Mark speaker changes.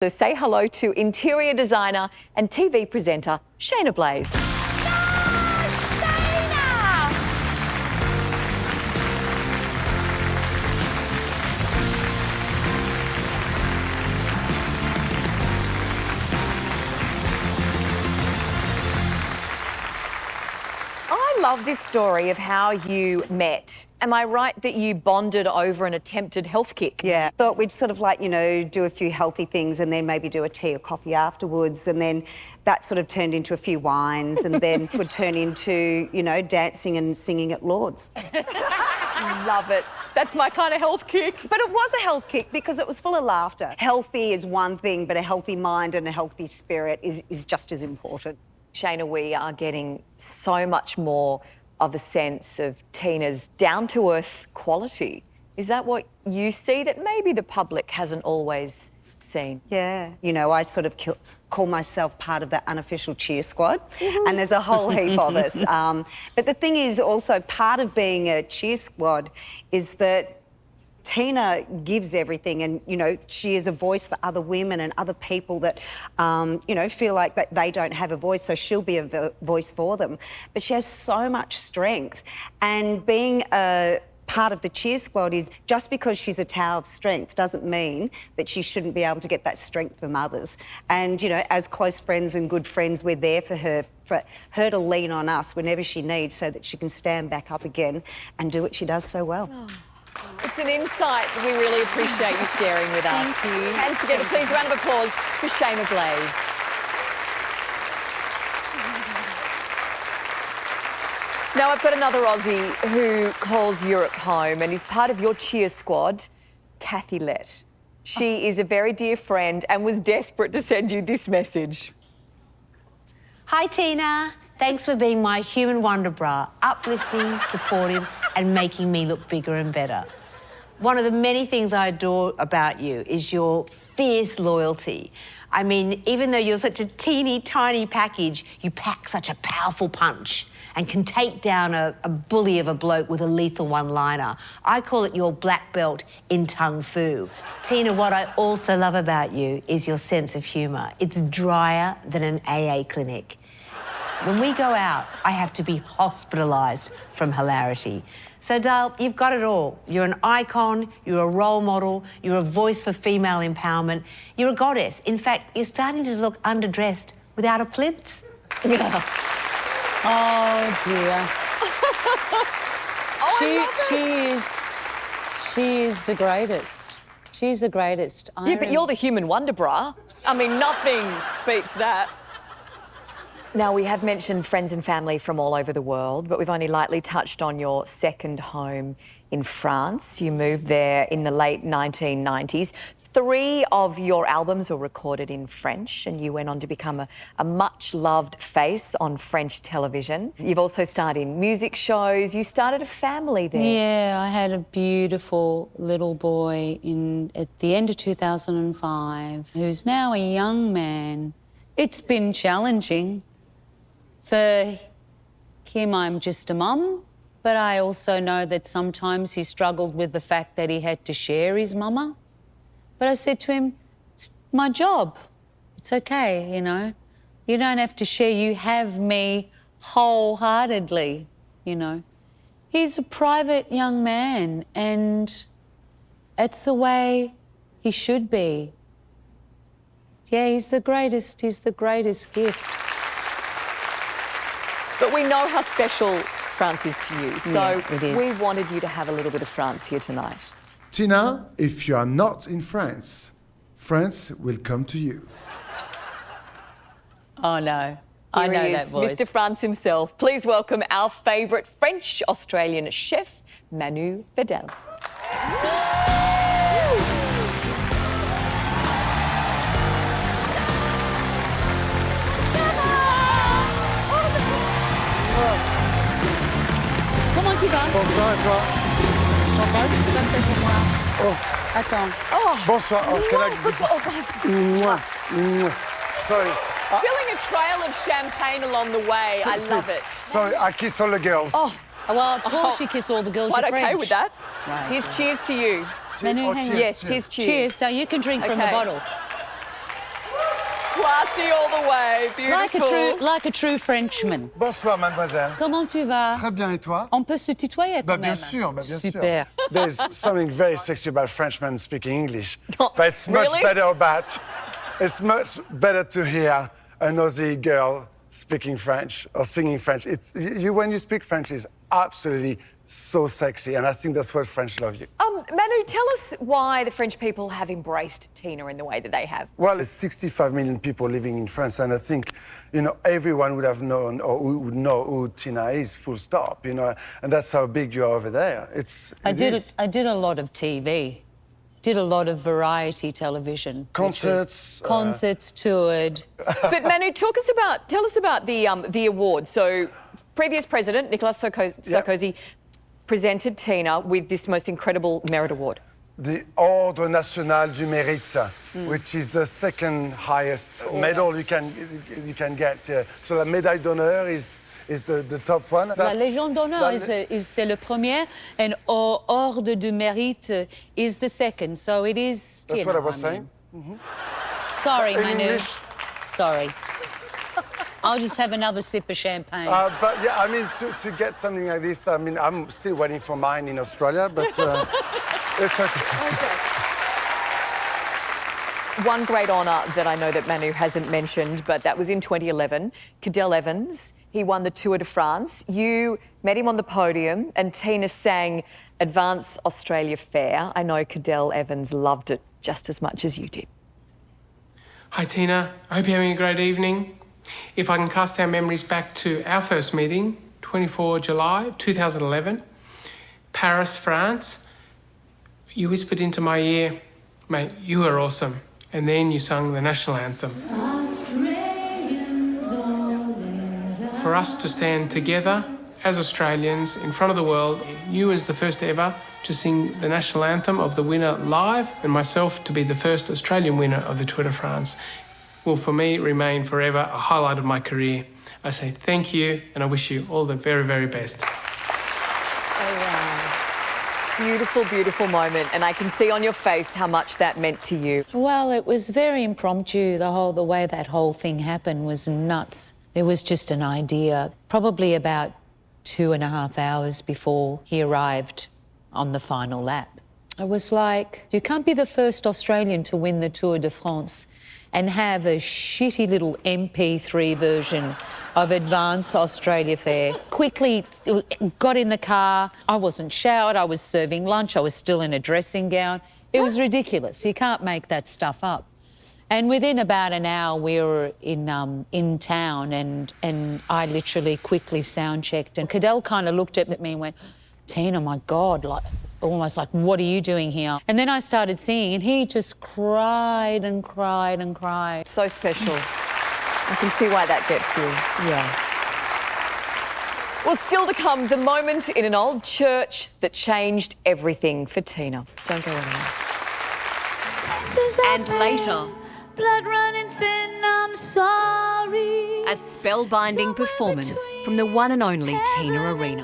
Speaker 1: So say hello to interior designer and TV presenter Shayna Blaze. I love this story of how you met. Am I right that you bonded over an attempted health kick?
Speaker 2: Yeah, thought we'd sort of like, you know, do a few healthy things and then maybe do a tea or coffee afterwards, and then that sort of turned into a few wines and then would turn into, you know, dancing and singing at Lord's.
Speaker 1: Love it. That's my kind of health kick.
Speaker 2: But it was a health kick because it was full of laughter. Healthy is one thing, but a healthy mind and a healthy spirit is just as important.
Speaker 1: Shayna, we are getting so much more of a sense of Tina's down-to-earth quality. Is that what you see that maybe the public hasn't always seen?
Speaker 2: Yeah. You know, I sort of call myself part of the unofficial cheer squad, and there's a whole heap of us. But the thing is also part of being a cheer squad is that Tina gives everything, and, you know, she is a voice for other women and other people that, you know, feel like that they don't have a voice, so she'll be a voice for them. But she has so much strength, and being a part of the cheer squad is just because she's a tower of strength doesn't mean that she shouldn't be able to get that strength from others. And, you know, as close friends and good friends, we're there for her to lean on us whenever she needs so that she can stand back up again and do what she does so well.
Speaker 1: Oh. It's an insight that we really appreciate you sharing with us.
Speaker 3: Thank you.
Speaker 1: Hands together, please. Round of applause for Shayna Blaze. Now, I've got another Aussie who calls Europe home and is part of your cheer squad, Kathy Lett. She is a very dear friend and was desperate to send you this message.
Speaker 3: Hi, Tina. Thanks for being my human wonder bra, uplifting, supportive, and making me look bigger and better. One of the many things I adore about you is your fierce loyalty. I mean, even though you're such a teeny tiny package, you pack such a powerful punch and can take down a bully of a bloke with a lethal one-liner. I call it your black belt in tung fu. Tina, what I also love about you is your sense of humour. It's drier than an AA clinic. When we go out, I have to be hospitalised from hilarity. So, Dale, you've got it all. You're an icon, you're a role model, you're a voice for female empowerment, you're a goddess. In fact, you're starting to look underdressed without a plinth.
Speaker 4: Oh, dear. She is the greatest. She's the greatest.
Speaker 1: Yeah, but you're the human wonder bra. I mean, nothing beats that. Now, we have mentioned friends and family from all over the world, but we've only lightly touched on your second home in France. You moved there in the late 1990s. 3 of your albums were recorded in French, and you went on to become a much-loved face on French television. You've also starred in music shows. You started a family there.
Speaker 4: Yeah, I had a beautiful little boy at the end of 2005, who's now a young man. It's been challenging. For him, I'm just a mum, but I also know that sometimes he struggled with the fact that he had to share his mama. But I said to him, it's my job. It's okay, you know. You don't have to share. You have me wholeheartedly, you know. He's a private young man, and it's the way he should be. Yeah, he's the greatest. He's the greatest gift.
Speaker 1: But we know how special France is to you, so
Speaker 4: yeah, it is.
Speaker 1: We wanted you to have a little bit of France here tonight.
Speaker 5: Tina, if you are not in France, France will come to you.
Speaker 4: Oh, no. I know that voice.
Speaker 1: Mr. France himself. Please welcome our favourite French-Australian chef, Manu Feildel.
Speaker 4: Comment tu vas?
Speaker 5: Bonsoir, et toi? Champagne?
Speaker 4: Ça, c'est pour moi.
Speaker 5: Oh.
Speaker 4: Attends.
Speaker 1: Oh.
Speaker 5: Bonsoir. Oh, can I... Mwah. Mwah. Sorry.
Speaker 1: Spilling a trail of champagne along the way. I love it.
Speaker 5: Sorry, I kiss all the girls.
Speaker 1: Oh.
Speaker 4: Well, of course you kiss all the girls.
Speaker 1: Quite
Speaker 4: You're
Speaker 1: okay
Speaker 4: French.
Speaker 1: with that.
Speaker 4: Right.
Speaker 1: Here's cheers to you.
Speaker 4: Manu, hang on.
Speaker 1: Yes, here's cheers.
Speaker 4: Cheers. So you can drink from the
Speaker 1: Okay.
Speaker 4: bottle.
Speaker 1: classy all the way. Beautiful.
Speaker 4: Like a true Frenchman.
Speaker 6: Bonsoir, mademoiselle.
Speaker 4: Comment tu vas?
Speaker 6: Très bien, et toi?
Speaker 4: On peut se tutoyer quand
Speaker 6: Bien
Speaker 4: même.
Speaker 6: sûr, bien sûr.
Speaker 4: Super.
Speaker 5: There's something very sexy about Frenchmen speaking English,
Speaker 1: Oh,
Speaker 5: but it's much
Speaker 1: really?
Speaker 5: it's much better to hear an Aussie girl speaking French or singing French. When you speak French, it's absolutely so sexy, and I think that's what French love you.
Speaker 1: Manu, tell us why the French people have embraced Tina in the way that they have.
Speaker 5: Well, there's 65 million people living in France, and I think, everyone would have known or would know who Tina is, full stop, and that's how big you are over there.
Speaker 4: I did a lot of TV. Did a lot of variety television.
Speaker 5: Concerts.
Speaker 4: Concerts, toured.
Speaker 1: But Manu, tell us about the award. So, previous president, Nicolas Sarkozy, presented Tina with this most incredible merit award.
Speaker 5: The Ordre National du Mérite, which is the second highest medal you can get. So la médaille d'honneur is the top one.
Speaker 4: La Légion d'honneur c'est le premier, and Ordre du Mérite is the second. So it is.
Speaker 5: That's what I was saying.
Speaker 4: Sorry,
Speaker 5: In
Speaker 4: Manu.
Speaker 5: English.
Speaker 4: Sorry. I'll just have another sip of champagne.
Speaker 5: But yeah, to get something like this, I'm still waiting for mine in Australia, but it's okay.
Speaker 1: One great honour that I know that Manu hasn't mentioned, but that was in 2011. Cadel Evans, he won the Tour de France. You met him on the podium and Tina sang Advance Australia Fair. I know Cadel Evans loved it just as much as you did.
Speaker 7: Hi Tina, I hope you're having a great evening. If I can cast our memories back to our first meeting, 24 July 2011, Paris, France, you whispered into my ear, mate, you are awesome. And then you sung the national anthem. For us to stand together as Australians in front of the world, you as the first ever to sing the national anthem of the winner live, and myself to be the first Australian winner of the Tour de France, will for me remain forever a highlight of my career. I say thank you and I wish you all the very, very best.
Speaker 1: Beautiful, beautiful moment, and I can see on your face how much that meant to you.
Speaker 4: Well, it was very impromptu. The way that whole thing happened was nuts. There was just an idea, probably about 2.5 hours before he arrived on the final lap. It was like, you can't be the first Australian to win the Tour de France and have a shitty little MP3 version of Advance Australia Fair. Quickly got in the car. I wasn't showered. I was serving lunch. I was still in a dressing gown. It was ridiculous. You can't make that stuff up. And within about an hour, we were in town, and I literally quickly sound checked. And Cadel kind of looked at me and went, "Tina, my God," like almost like, "What are you doing here?" And then I started singing, and he just cried and cried and cried.
Speaker 1: So special. I can see why that gets you.
Speaker 4: Yeah.
Speaker 1: Well, still to come, the moment in an old church that changed everything for Tina. Don't go anywhere. And later,
Speaker 8: blood running thin, I'm sorry.
Speaker 1: a spellbinding performance from the one and only Tina Arena.